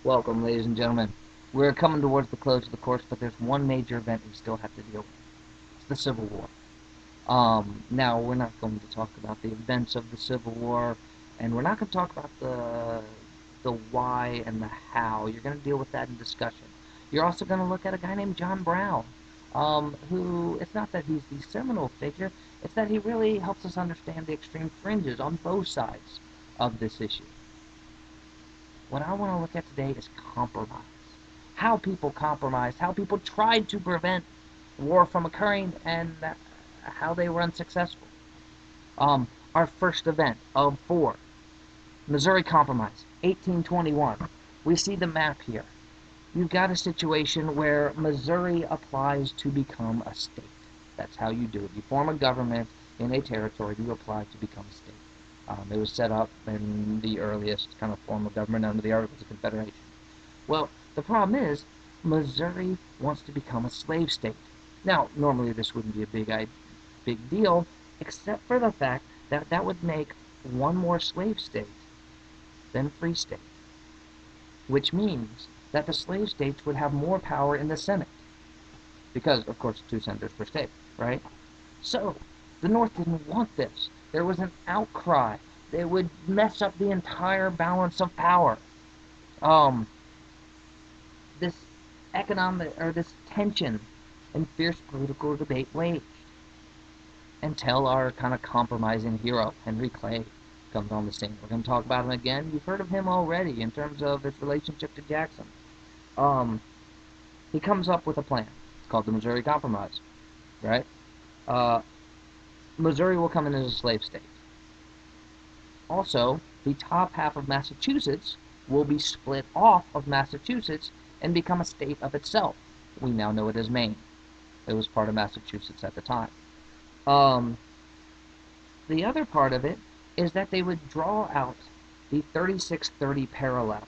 Welcome, ladies and gentlemen. We're coming towards the close of the course, but there's one major event we still have to deal with. It's the Civil War. Now, we're not going to talk about the events of the Civil War, and we're not going to talk about the why and the how. You're going to deal with that in discussion. You're also going to look at a guy named John Brown, who, it's not that he's the seminal figure, it's that he really helps us understand the extreme fringes on both sides of this issue. What I want to look at today is compromise. How people compromised, how people tried to prevent war from occurring, and how they were unsuccessful. Our first event of 4, Missouri Compromise, 1821. We see the map here. You've got a situation where Missouri applies to become a state. That's how you do it. You form a government in a territory, you apply to become a state. It was set up in the earliest kind of form of government under the Articles of Confederation. Well, the problem is, Missouri wants to become a slave state. Now, normally this wouldn't be a big deal, except for the fact that that would make one more slave state than free state, which means that the slave states would have more power in the Senate, because, of course, 2 senators per state, right? So, the North didn't want this. There was an outcry. They would mess up the entire balance of power. This this tension and fierce political debate waged until our kind of compromising hero, Henry Clay, comes on the scene. We're going to talk about him again. You've heard of him already in terms of his relationship to Jackson. He comes up with a plan. It's called the Missouri Compromise, right? Missouri will come in as a slave state. Also, the top half of Massachusetts will be split off of Massachusetts and become a state of itself. We now know it as Maine. It was part of Massachusetts at the time. The other part of it is that they would draw out the 3630 parallel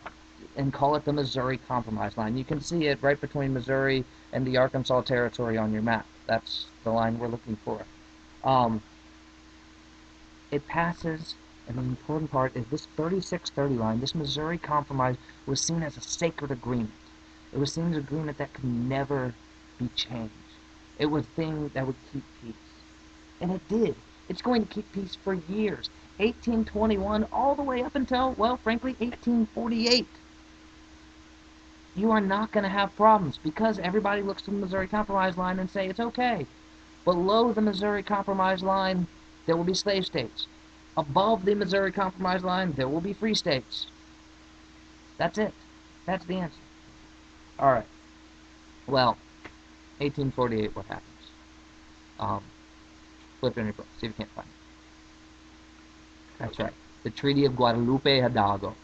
and call it the Missouri Compromise line. You can see it right between Missouri and the Arkansas Territory on your map. That's the line we're looking for. It passes, and the important part is this 3630 line, this Missouri Compromise, was seen as a sacred agreement. It was seen as an agreement that could never be changed. It was a thing that would keep peace. And it did. It's going to keep peace for years. 1821 all the way up until, well, frankly, 1848. You are not going to have problems because everybody looks to the Missouri Compromise line and say it's okay. Below the Missouri Compromise line, there will be slave states. Above the Missouri Compromise line, there will be free states. That's it. That's the answer. All right. Well, 1848, what happens? Flip it in your book. See if you can't find it. That's right. The Treaty of Guadalupe Hidalgo.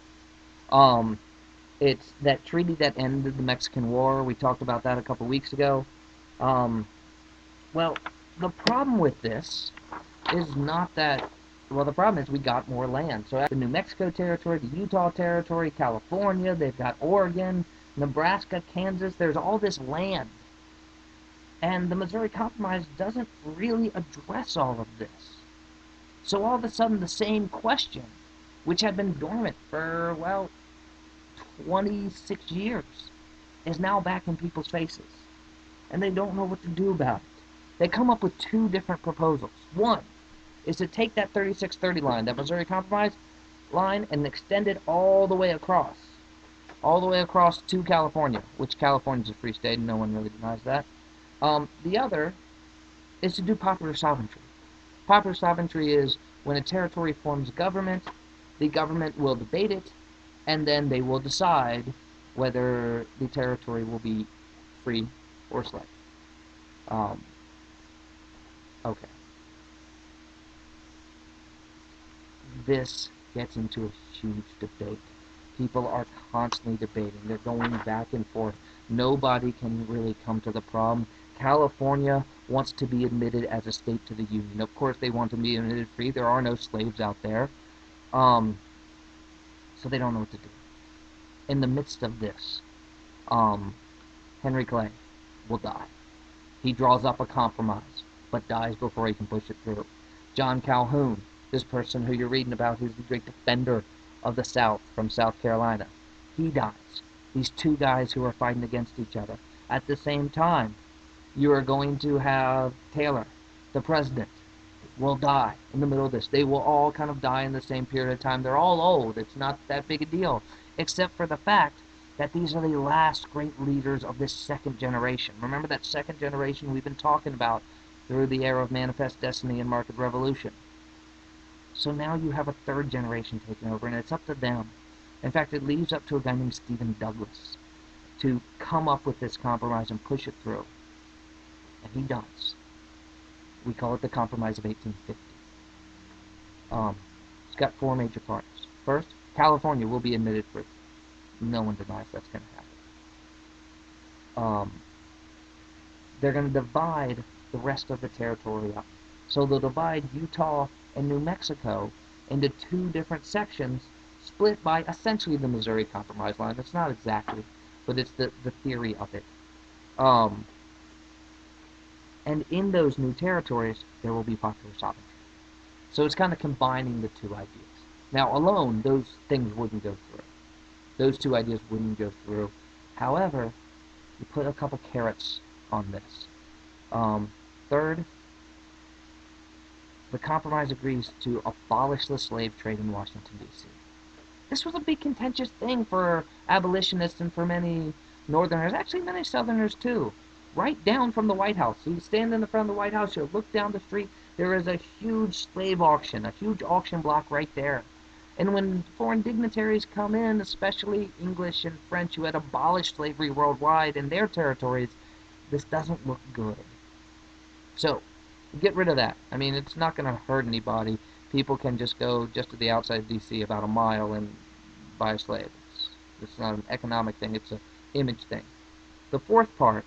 It's that treaty that ended the Mexican War. We talked about that a couple weeks ago. Well, the problem with this is not that, well, the problem is we got more land. So the New Mexico Territory, the Utah Territory, California, they've got Oregon, Nebraska, Kansas, there's all this land. And the Missouri Compromise doesn't really address all of this. So all of a sudden the same question, which had been dormant for, well, 26 years, is now back in people's faces. And they don't know what to do about it. They come up with 2 different proposals. One is to take that 3630 line, that Missouri Compromise line, and extend it all the way across to California, which California's a free state, and no one really denies that. The other is to do popular sovereignty. Popular sovereignty is when a territory forms government, the government will debate it, and then they will decide whether the territory will be free or slave. Okay. This gets into a huge debate. People are constantly debating. They're going back and forth. Nobody can really come to the problem. California wants to be admitted as a state to the Union. Of course, they want to be admitted free. There are no slaves out there. So they don't know what to do. In the midst of this, Henry Clay will die. He draws up a compromise, but dies before he can push it through. John Calhoun, this person who you're reading about, who's the great defender of the South from South Carolina, he dies. these two guys who are fighting against each other. At the same time, you are going to have Taylor, the president, will die in the middle of this. They will all kind of die in the same period of time. They're all old. It's not that big a deal, except for the fact that these are the last great leaders of this second generation. Remember that second generation we've been talking about through the era of Manifest Destiny and Market Revolution. So now you have a third generation taking over, and it's up to them. In fact, it leaves up to a guy named Stephen Douglas to come up with this compromise and push it through. And he does. We call it the Compromise of 1850. It's got four major parts. First, California will be admitted free. No one denies that's going to happen. They're going to divide the rest of the territory up. So they'll divide Utah and New Mexico into two different sections, split by essentially the Missouri Compromise line. It's not exactly, but it's the theory of it. And in those new territories, there will be popular sovereignty. So it's kind of combining the two ideas. Now, alone, those things wouldn't go through. Those two ideas wouldn't go through. However, you put a couple carrots on this. Third, the compromise agrees to abolish the slave trade in Washington, D.C. This was a big contentious thing for abolitionists and for many Northerners, actually many Southerners too. Right down from the White House. So you stand in the front of the White House, you look down the street, there is a huge slave auction, a huge auction block right there. And when foreign dignitaries come in, especially English and French, who had abolished slavery worldwide in their territories, this doesn't look good. So, get rid of that. I mean, it's not going to hurt anybody. People can just go just to the outside of D.C. about a mile and buy a slave. It's not an economic thing, it's an image thing. The fourth part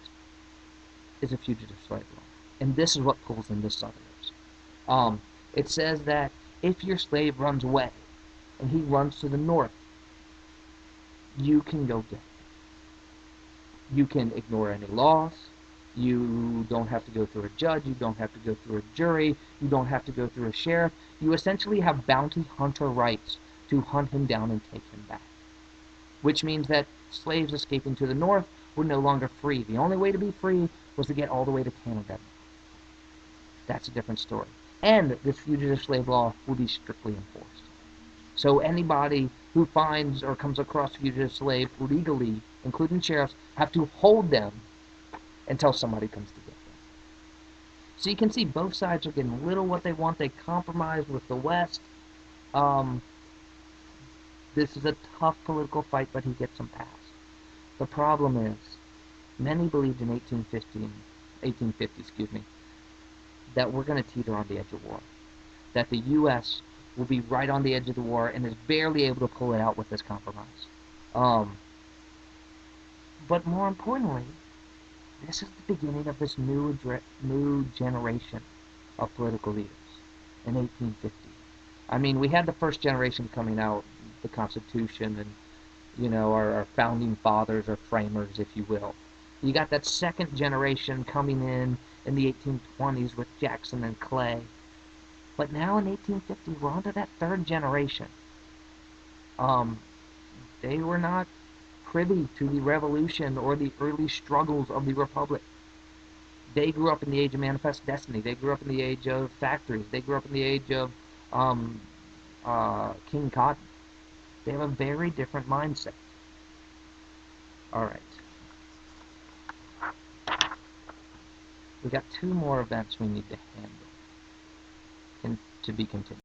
is a fugitive slave law. And this is what pulls in the Southerners. It says that if your slave runs away, and he runs to the north, you can go get him. You can ignore any laws. You don't have to go through a judge. You don't have to go through a jury. You don't have to go through a sheriff. You essentially have bounty hunter rights to hunt him down and take him back. Which means that slaves escaping to the north were no longer free. The only way to be free was to get all the way to Canada. That's a different story. And this fugitive slave law will be strictly enforced. So anybody who finds or comes across fugitive slave legally, including sheriffs, have to hold them until somebody comes to get them. So you can see both sides are getting a little what they want. They compromise with the West. This is a tough political fight, but he gets them passed. The problem is, many believed in 1850, that we're going to teeter on the edge of war. That the U.S. will be right on the edge of the war and is barely able to pull it out with this compromise. But more importantly, this is the beginning of this new generation of political leaders in 1850. I mean, we had the first generation coming out, the Constitution, and our founding fathers or framers, if you will. You got that second generation coming in the 1820s with Jackson and Clay. But now in 1850, we're on to that third generation. They were not privy to the revolution or the early struggles of the Republic. They grew up in the age of Manifest Destiny. They grew up in the age of factories. They grew up in the age of King Cotton. They have a very different mindset. All right. We got two more events we need to handle to be continued.